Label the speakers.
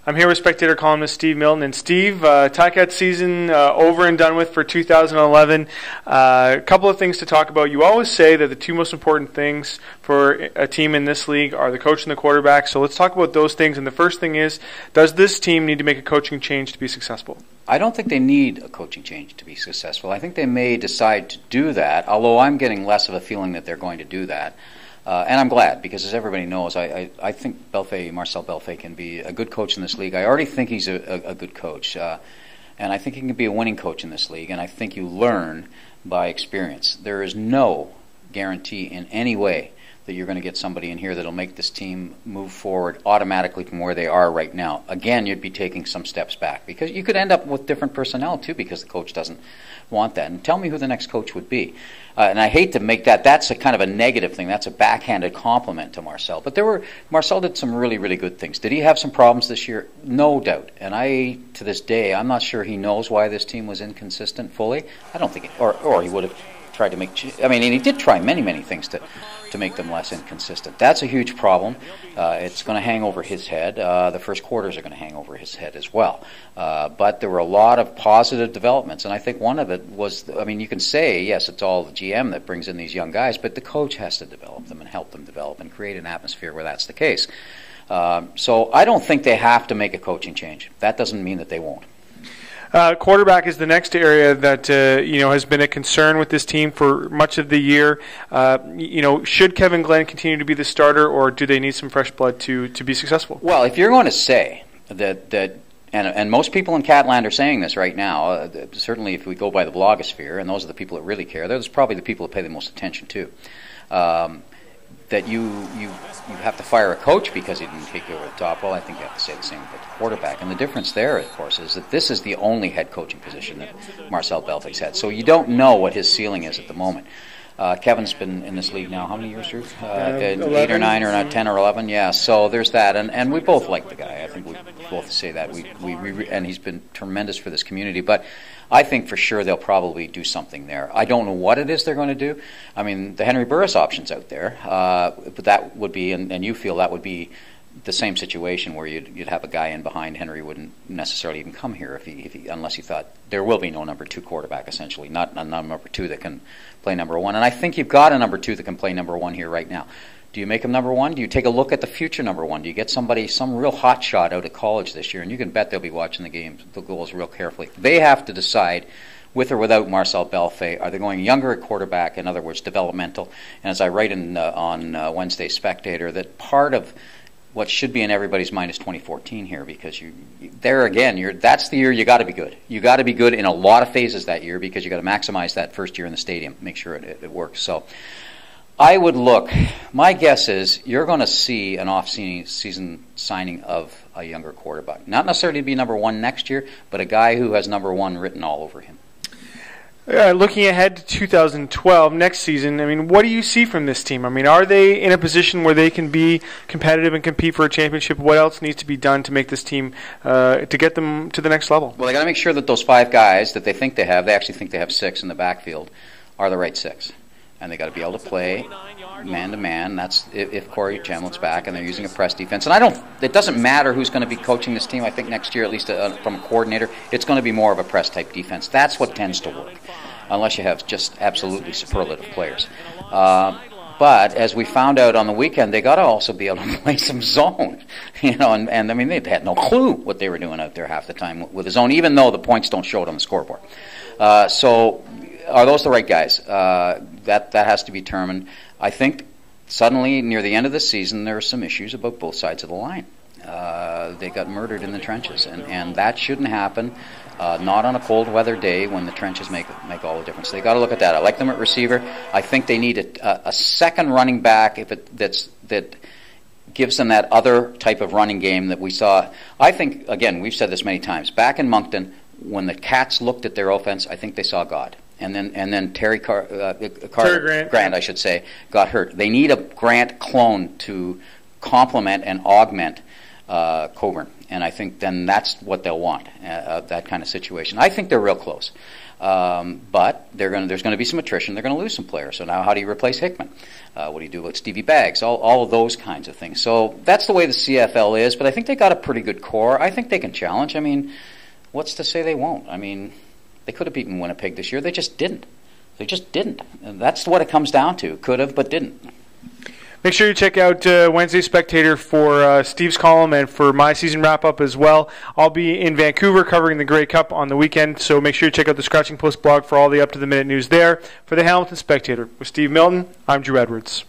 Speaker 1: I'm here with Spectator columnist Steve Milton. And Steve, Ticats season over and done with for 2011. A couple of things to talk about. You always say that the two most important things for a team in this league are the coach and the quarterback. So let's talk about those things. And the first thing is, does this team need to make a coaching change to be successful?
Speaker 2: I don't think they need a coaching change to be successful. I think they may decide to do that, although I'm getting less of a feeling that they're going to do that. And I'm glad, because as everybody knows, I think Marcel Belfait can be a good coach in this league. I already think he's a good coach. And I think he can be a winning coach in this league. And I think you learn by experience. There is no guarantee in any way that you're going to get somebody in here that'll make this team move forward automatically from where they are right now. Again, you'd be taking some steps back, because you could end up with different personnel too, because the coach doesn't want that. And tell me who the next coach would be. And I hate to make that's a kind of a negative thing. That's a backhanded compliment to Marcel. But Marcel did some really, really good things. Did he have some problems this year? No doubt. And to this day, I'm not sure he knows why this team was inconsistent fully. I don't think, or he would have tried to make. And he did try many, many things to make them less inconsistent. That's a huge problem. It's going to hang over his head. The first quarters are going to hang over his head as well. But there were a lot of positive developments, and I think one of it was, you can say, yes, it's all the GM that brings in these young guys, but the coach has to develop them and help them develop and create an atmosphere where that's the case. So I don't think they have to make a coaching change. That doesn't mean that they won't.
Speaker 1: Quarterback is the next area that has been a concern with this team for much of the year. Should Kevin Glenn continue to be the starter, or do they need some fresh blood to be successful?
Speaker 2: Well, if you're going to say that and most people in Catland are saying this right now, certainly if we go by the blogosphere, and those are the people that really care, those are probably the people that pay the most attention to, that you have to fire a coach because he didn't take you over the top. Well, I think you have to say the same about the quarterback. And the difference there, of course, is that this is the only head coaching position that Marcel Belfait's had. So you don't know what his ceiling is at the moment. Kevin's been in this league now, how many years, Ruth? 8 or 9 or not 10 or 11? Yeah, so there's that. And we both like the guy. I think we both say that. And he's been tremendous for this community. But I think for sure they'll probably do something there. I don't know what it is they're going to do. The Henry Burris option's out there. But that would be, and you feel that would be the same situation where you'd have a guy in behind. Henry wouldn't necessarily even come here if he unless he thought there will be no number 2 quarterback, essentially, not a number 2 that can play number 1. And I think you've got a number 2 that can play number 1 here right now. Do you make him number 1? Do you take a look at the future number 1? Do you get some real hot shot out of college this year? And you can bet they'll be watching the goals real carefully. They have to decide, with or without Marcel Belfait, are they going younger at quarterback, in other words, developmental? And as I write on Wednesday Spectator, that part of what should be in everybody's mind is 2014 here, because that's the year you got to be good. You got to be good in a lot of phases that year, because you got to maximize that first year in the stadium, make sure it works. So I would look. My guess is you're going to see an off-season signing of a younger quarterback, not necessarily to be number 1 next year, but a guy who has number 1 written all over him.
Speaker 1: Looking ahead to 2012, next season, what do you see from this team? Are they in a position where they can be competitive and compete for a championship? What else needs to be done to make this team, to get them to the next level?
Speaker 2: Well, they got to make sure that those 5 guys that they actually think they have 6 in the backfield, are the right 6. And they got to be able to play man-to-man. That's if Corey Chamlin's back and they're using a press defense. And it doesn't matter who's going to be coaching this team. I think next year, at least from a coordinator, it's going to be more of a press-type defense. That's what tends to work, unless you have just absolutely superlative players. But as we found out on the weekend, they got to also be able to play some zone. They had no clue what they were doing out there half the time with the zone, even though the points don't show it on the scoreboard. So are those the right guys? That has to be determined. I think suddenly, near the end of the season, there are some issues about both sides of the line. They got murdered in the trenches, and that shouldn't happen. Not on a cold weather day when the trenches make all the difference. They got to look at that. I like them at receiver. I think they need a second running back that gives them that other type of running game that we saw. I think, again, we've said this many times. Back in Moncton, when the Cats looked at their offense, I think they saw God. And then Terry Grant, I should say, got hurt. They need a Grant clone to complement and augment Coburn. And I think then that's what they'll want, that kind of situation. I think they're real close. But there's going to be some attrition. They're going to lose some players. So now how do you replace Hickman? What do you do with Stevie Baggs? All of those kinds of things. So that's the way the CFL is, but I think they got a pretty good core. I think they can challenge. I mean, what's to say they won't? I mean, they could have beaten Winnipeg this year. They just didn't. And that's what it comes down to. Could have, but didn't.
Speaker 1: Make sure you check out Wednesday Spectator for Steve's column and for my season wrap-up as well. I'll be in Vancouver covering the Grey Cup on the weekend, so make sure you check out the Scratching Post blog for all the up-to-the-minute news there. For the Hamilton Spectator, with Steve Milton, I'm Drew Edwards.